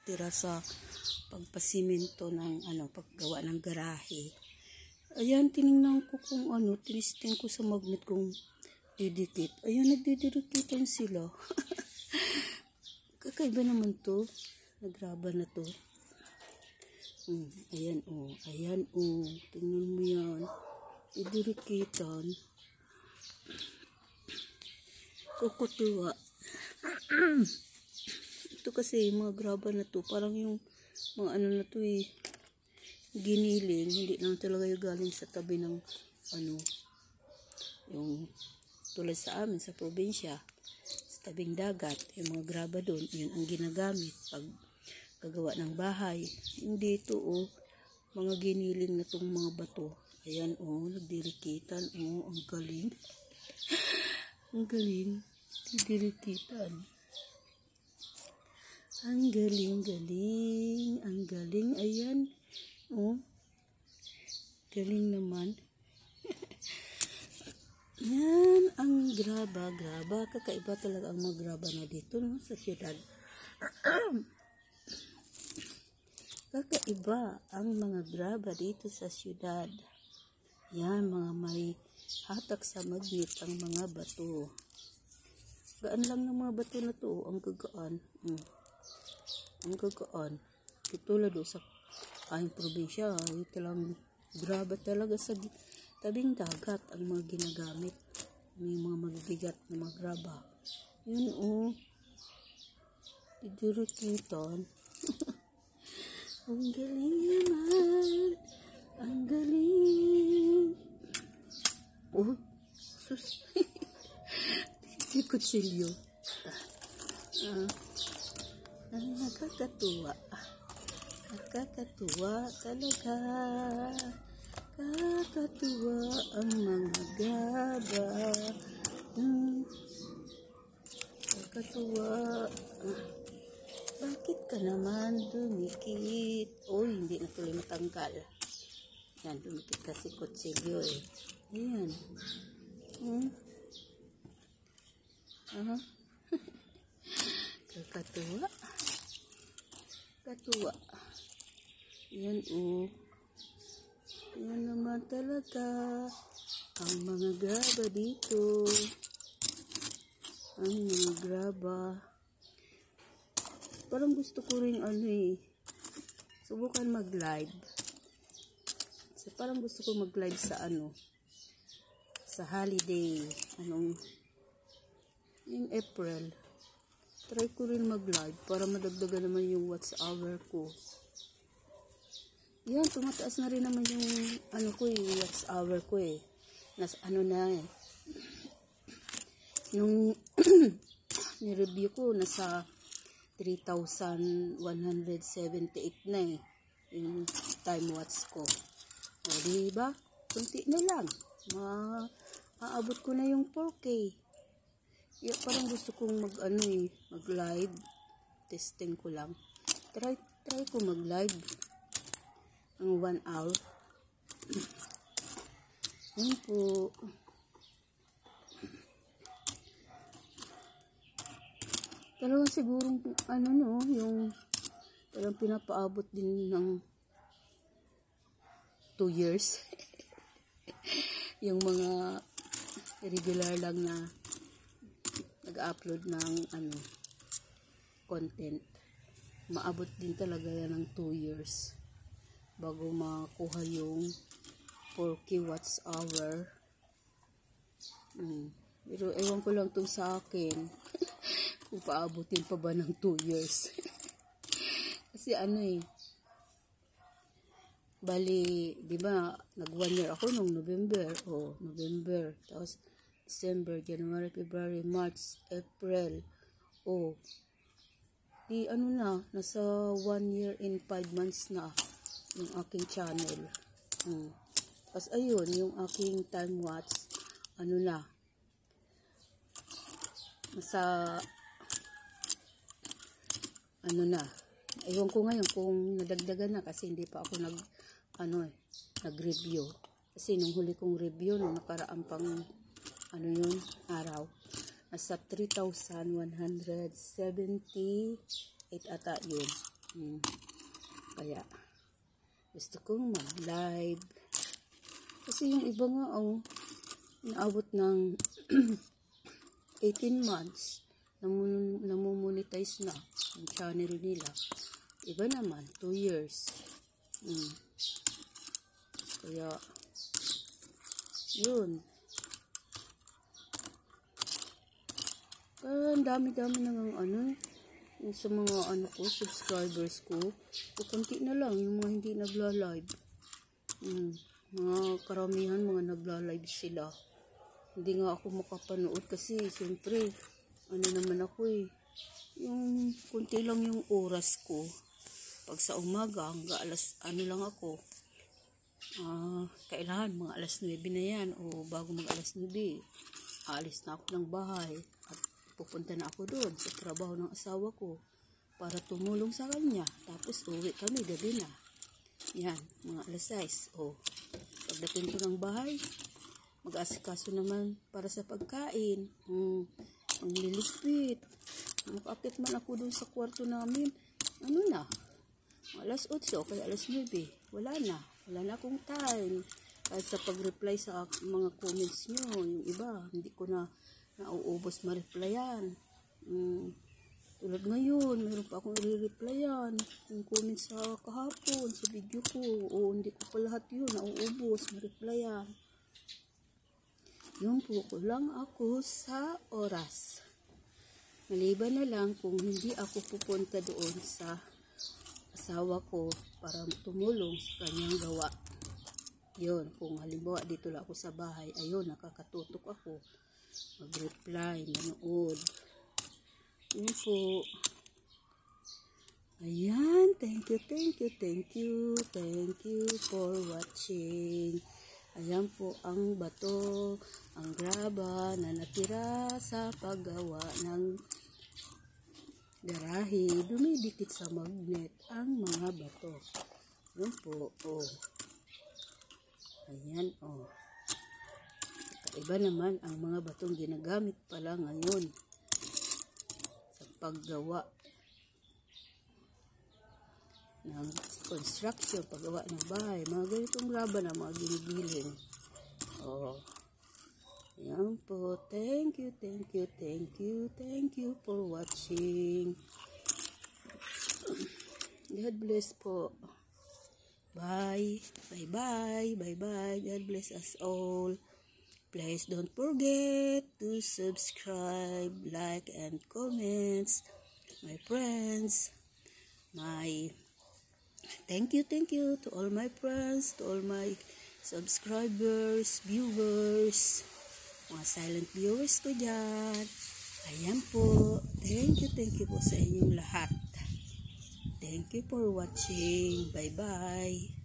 tira sa pagpasimento ng paggawa ng garahe. Ayan, tinignan ko kung tinisting ko sa magnet kung didikit. Ayan, nagdidikitan sila. Kakaiba naman to. Nagraba na to. Ayan tingnan mo yan. Didirikitan. Kukutuwa. Ito kasi mga graba na to, parang yung mga na to giniling, hindi lang talaga yung galing sa tabi ng yung tulad sa amin sa probinsya, sa tabing dagat, yung mga graba doon, yun ang ginagamit pag gagawa ng bahay. Hindi ito mga giniling na tong mga bato. Ayan nagdirikitan. Ang galing. Ang galing. Didirikitan. Ang galing. Ang galing. Ayan. Galing naman. Yan. Ang graba. Kakaiba talaga ang mga graba na dito sa siyudad. Kakaiba ang mga graba dito sa siyudad. Yan. Mga may hatak sa magnet ang mga bato. Gaan lang ng mga bato na to. Ang gagaan. Ang gagaan. Tulad sa aking probinsya, ito lang graba talaga sa tabing dagat ang mga ginagamit. May mga mabibigat na mga graba. Yun didirikitan. Ang galing naman. Ang galing. Sus. Si kutsilyo. Nakakatuwa. Nakakatuwa talaga. Nakakatuwa ang mga graba. Nakakatuwa. Bakit ka naman dumikit? Hindi na tuloy matanggal. Yan, dumikit kasi kutsilyo Ayan. Kakatuwa. Katuwa. Yan Yan naman talaga ang mga graba dito. Ang mga graba. Parang gusto ko rin subukan mag-live. So, parang gusto ko mag-live sa sa holiday. Yung April. Try ko rin mag-live para madagdagan naman yung watch hour ko. Yan, tumataas na rin naman yung yung watch hour ko Nasa nung ni-review ko, nasa 3,178 na yung time watch ko. Diba? Kunti na lang. Maabot ko na yung 4K. Parang gusto kong mag-live. Testing ko lang. Try ko mag-live. Ang 1 hour. Yan po. Talagang sigurong yung parang pinapaabot din ng 2 years. Yung mga regular lang na nag-upload ng content. Maabot din talaga yan ng 2 years bago makuha yung 4K watts hour. Pero ewan ko lang itong sa akin. Kung paabutin pa ba ng 2 years. Kasi bali, di ba, nag 1 year ako nung November. November. Tapos, December, January, February, March, April. Nasa 1 year and 5 months na yung aking channel. Tapos, ayun, yung aking time watch, nasa ewan ko ngayon kung nadagdagan na kasi hindi pa ako nag-review. Kasi nung huli kong review, nung nakaraan pang araw, nasa 3,178 ata yun. Kaya gusto kong mag-live. Kasi yung iba nga, inaabot ng 18 months, namumonetize na yung channel nila. Iba naman, 2 years. Kaya, yun. Kaya, ang dami-dami ng yung sa mga subscribers ko. Kunti na lang, yung mga hindi nagla-live. Mga karamihan, mga nagla-live sila. Hindi nga ako makapanood kasi, siyempre, naman ako yung kunti lang yung oras ko. Pag sa umaga, hanggang lang ako, kailangan mga alas 9 na yan, o bago mag alas 9, aalis na ako ng bahay, at pupunta na ako doon sa trabaho ng asawa ko, para tumulong sa kanya. Tapos uwi kami, gabi na. Yan, mga alas 6. Pagdating ko ng bahay, mag-asikaso naman para sa pagkain. Ang liligpit. Makakit man ako dun sa kwarto namin. Alas 8, kaya alas 9. Wala na akong time. Kahit sa pag-reply sa mga comments nyo, yung iba, hindi ko na nauubos ma-replyan. Tulad ngayon, mayroon pa akong i-replyan. Yung comments sa kahapon, sa video ko. Hindi ko pa lahat yun nauubos ma-replyan. Yung po lang ako sa oras. Maliban na lang kung hindi ako pupunta doon sa asawa ko para tumulong sa kanyang gawa. Yun, kung halimbawa dito lang ako sa bahay, ayun, nakakatutok ako. Mag-reply, manood. Yun po. Ayan, thank you for watching. Ayan po ang bato, ang graba na natira sa paggawa ng garahe. Dumidikit sa magnet ang mga bato. Ayan po, Ayan, Iba naman ang mga batong ginagamit pala ngayon sa paggawa ng construction, paggawa ng bahay, mga ganitong graba na mga ginigiling. Yan po. Thank you for watching. God bless po. Bye. God bless us all. Please don't forget to subscribe, like, and comments. My friends, thank you to all my friends, to all my subscribers, viewers, mga silent viewers ko dyan. Ayan po. Thank you po sa inyong lahat. Thank you for watching. Bye-bye.